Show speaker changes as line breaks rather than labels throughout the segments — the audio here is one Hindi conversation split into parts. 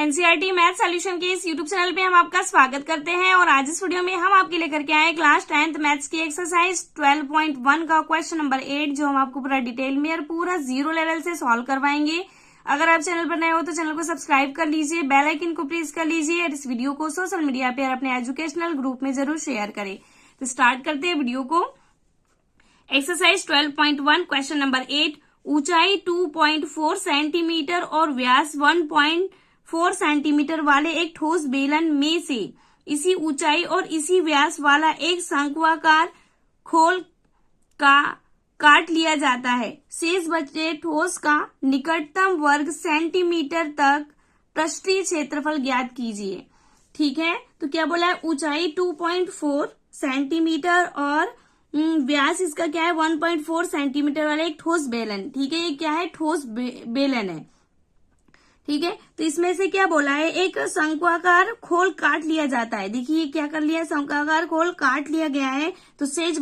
एनसीईआरटी मैथ सॉल्यूशन के इस यूट्यूब चैनल पे हम आपका स्वागत करते हैं और आज इस वीडियो में हम आपके लेकर के आए क्लास 10th मैथ्स की एक्सरसाइज 12.1 का क्वेश्चन नंबर 8 जो हम आपको पूरा डिटेल में और पूरा जीरो लेवल से सॉल्व करवाएंगे। अगर आप चैनल पर नए हो तो चैनल को सब्सक्राइब कर लीजिए, बेल आइकन को प्रेस कर लीजिए और इस वीडियो को सोशल मीडिया पे और अपने एजुकेशनल ग्रुप में जरूर शेयर करें। तो स्टार्ट करते हैं वीडियो को। एक्सरसाइज 12.1 क्वेश्चन नंबर 8, ऊंचाई 2.4 सेंटीमीटर और व्यास 1.4 सेंटीमीटर वाले एक ठोस बेलन में से इसी ऊंचाई और इसी व्यास वाला एक शंक्वाकार खोल का काट लिया जाता है। शेष बचे ठोस का निकटतम वर्ग सेंटीमीटर तक पृष्ठीय क्षेत्रफल ज्ञात कीजिए। ठीक है, तो क्या बोला है, ऊंचाई 2.4 सेंटीमीटर और व्यास इसका क्या है 1.4 सेंटीमीटर वाला एक ठोस बेलन। ठीक है, ये क्या है, ठोस बेलन है। ठीक है, तो इसमें से क्या बोला है, एक शंक्वाकार खोल काट लिया जाता है। देखिए क्या कर लिया, शंक्वाकार खोल काट लिया गया है। तो शेष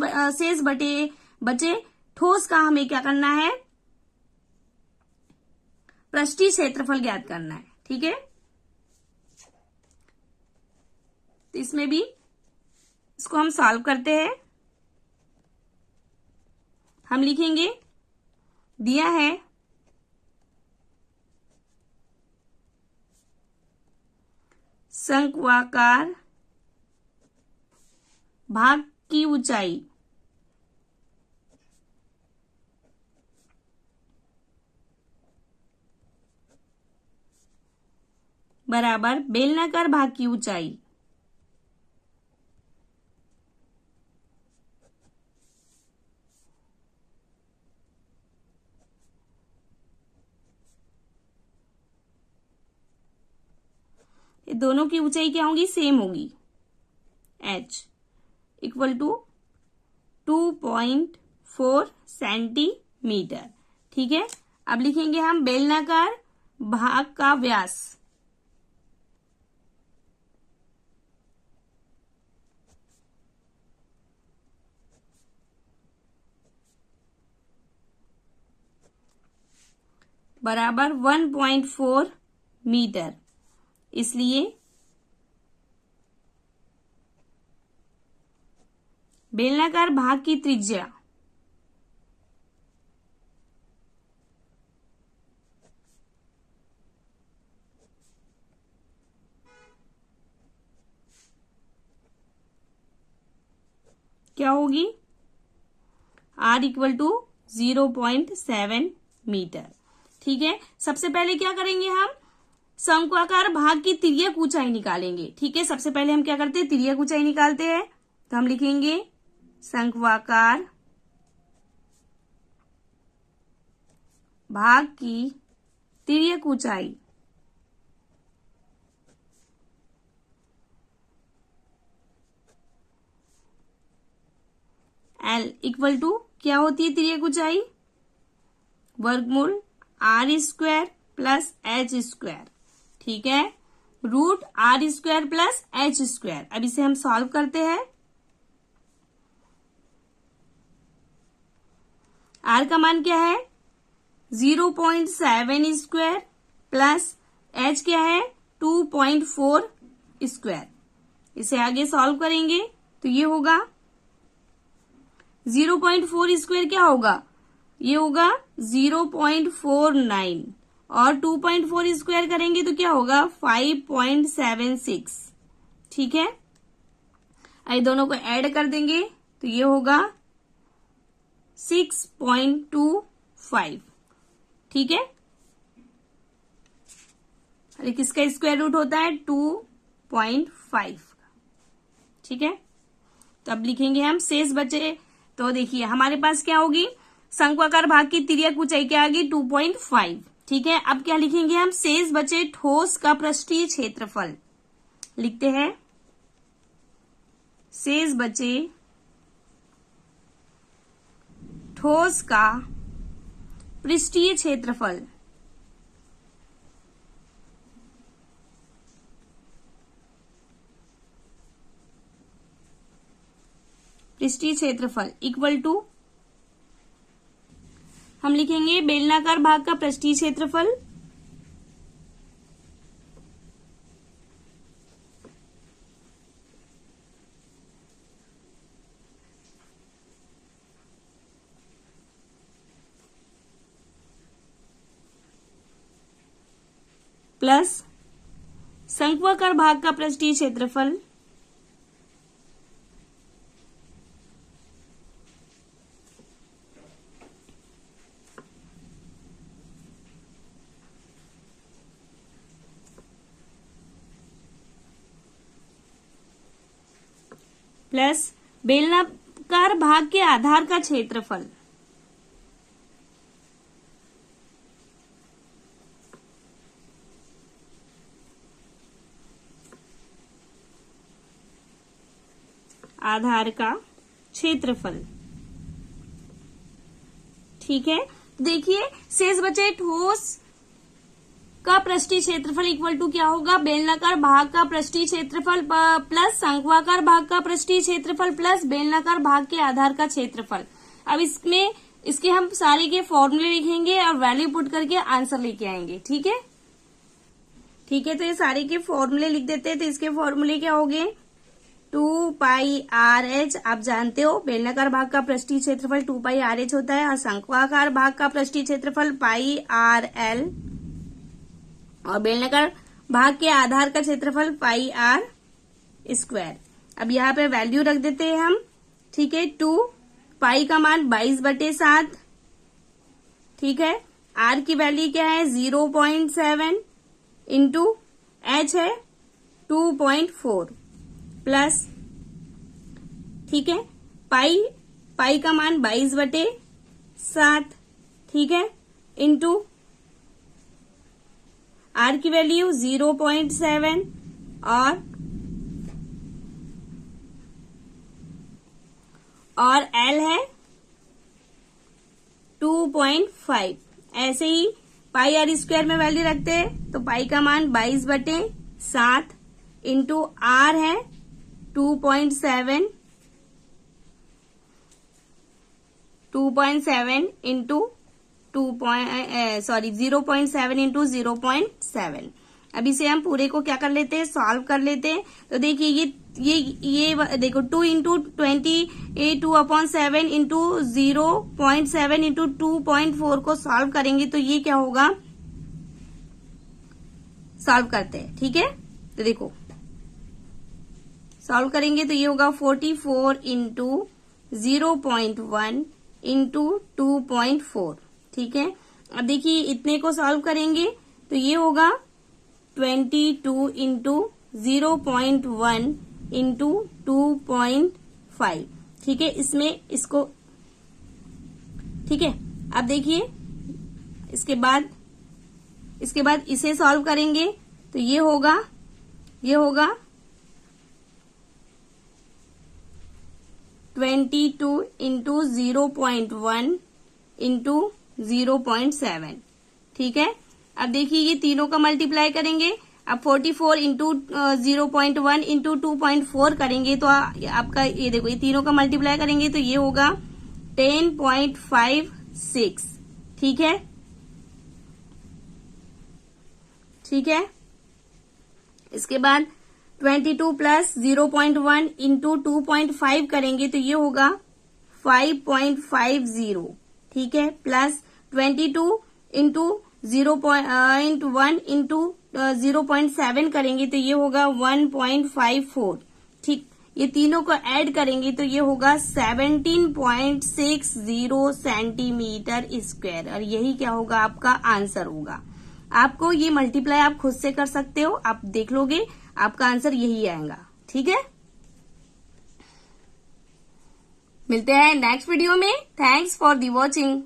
बचे ठोस का हमें क्या करना है, पृष्ठीय क्षेत्रफल ज्ञात करना है। ठीक है, तो इसमें भी इसको हम सॉल्व करते हैं। हम लिखेंगे, दिया है शंक्वाकार भाग की ऊंचाई बराबर बेलनाकार भाग की ऊंचाई। ये दोनों की ऊंचाई क्या होगी, सेम होगी। h equal to 2.4 centimetre. ठीक है, अब लिखेंगे हम बेलनाकार भाग का व्यास बराबर 1.4 मीटर। इसलिए बेलनाकार भाग की त्रिज्या क्या होगी, r इक्वल टू 0.7 मीटर। ठीक है, सबसे पहले क्या करेंगे, हम शंक्वाकार भाग की तिर्यक ऊंचाई निकालेंगे। ठीक है, सबसे पहले हम क्या करते हैं, तिर्यक ऊंचाई निकालते हैं। तो हम लिखेंगे शंक्वाकार भाग की तिर्यक ऊंचाई L इक्वल टू क्या होती है तिर्यक ऊंचाई, वर्गमूल r square plus h square. ठीक है, root r square plus h square. अब इसे हम सॉल्व करते हैं। r का मान क्या है 0.7 स्क्वायर प्लस h क्या है 2.4 स्क्वायर। इसे आगे सॉल्व करेंगे तो ये होगा 0.4 स्क्वायर क्या होगा, ये होगा 0.49 और 2.4 स्क्वायर करेंगे तो क्या होगा 5.76। ठीक है, ये दोनों को ऐड कर देंगे तो ये होगा 6.25। ठीक है, अरे किसका स्क्वायर रूट होता है 2.5। ठीक है, तो अब लिखेंगे हम शेष बचे। तो देखिए हमारे पास क्या होगी, शंक्वाकार भाग की तिर्यक ऊंचाई क्या आ गई 2.5। ठीक है, अब क्या लिखेंगे हम, शेष बचे ठोस का पृष्ठीय क्षेत्रफल। लिखते हैं शेष बचे ठोस का पृष्ठीय क्षेत्रफल। पृष्ठीय क्षेत्रफल इक्वल टू हम लिखेंगे बेलनाकार भाग का पृष्ठीय क्षेत्रफल प्लस शंक्वाकार भाग का पृष्ठीय क्षेत्रफल प्लस बेलनाकार भाग के आधार का क्षेत्रफल आधार का क्षेत्रफल। ठीक है, देखिए शेष बचे ठोस का पृष्ठीय क्षेत्रफल इक्वल टू क्या होगा, बेलनाकार भाग का पृष्ठीय क्षेत्रफल प्लस शंक्वाकार भाग का पृष्ठीय क्षेत्रफल प्लस बेलनाकार भाग के आधार का क्षेत्रफल। अब इसमें इसके हम सारे के फॉर्मूले लिखेंगे और वैल्यू पुट करके आंसर लेके आएंगे। ठीक है, ठीक है, तो ये सारे के फॉर्मूले लिख देते हैं। तो इसके फॉर्मूले क्या हो गए, 2πRH, आप जानते हो बेलनाकार भाग का पृष्ठीय क्षेत्रफल 2πRH होता है और शंक्वाकार भाग का पृष्ठीय क्षेत्रफल πRL और बेलनाकार भाग के आधार का क्षेत्रफल πR²। अब यहाँ पे वैल्यू रख देते हैं हम। ठीक है, 2 पाई का मान 22/7। ठीक है, R की वैल्यू क्या है 0.7 इंटू H है 2.4 प्लस, ठीक है, पाई का मान 22/7। ठीक है, इंटू R की वैल्यू 0.7 और L है 2.5। ऐसे ही πR² में वैल्यू रखते हैं तो पाई का मान 22/7 इंटू R है 2.7 इंटू 0.7 इंटू 0.7। अब इसे हम पूरे को क्या कर लेते हैं, सॉल्व कर लेते हैं। तो देखिए ये देखो 2 इंटू 2/7 इंटू 0.7 इंटू 2.4 को सॉल्व करेंगे तो ये क्या होगा, सॉल्व करते हैं। ठीक है, तो देखो सॉल्व करेंगे तो ये होगा 44 इंटू 0.1 इंटू 2.4। ठीक है, अब देखिए इतने को सॉल्व करेंगे तो ये होगा 22 इंटू 0.1 इंटू 2.5। ठीक है, इसमें इसको, ठीक है, अब देखिए इसके बाद इसे सॉल्व करेंगे तो ये होगा 22 इंटू 0.1 इंटू 0.7। ठीक है, अब देखिए ये तीनों का मल्टीप्लाई करेंगे। अब 44 इंटू 0.1 इंटू 2.4 करेंगे तो आपका ये देखो ये तीनों का मल्टीप्लाई करेंगे तो ये होगा 10.56। ठीक है, ठीक है, इसके बाद 22 प्लस 0.1 इंटू 2.5 करेंगे तो ये होगा 5.50। ठीक है, प्लस 22 इंटू 0.1 इंटू 0.7 करेंगे तो ये होगा 1.54। ठीक, ये तीनों को ऐड करेंगे तो ये होगा 17.60 सेंटीमीटर स्क्वायर और यही क्या होगा, आपका आंसर होगा। आपको ये मल्टीप्लाई आप खुद से कर सकते हो, आप देख लोगे आपका आंसर यही आएगा। ठीक है, मिलते हैं नेक्स्ट वीडियो में। Thanks for the watching.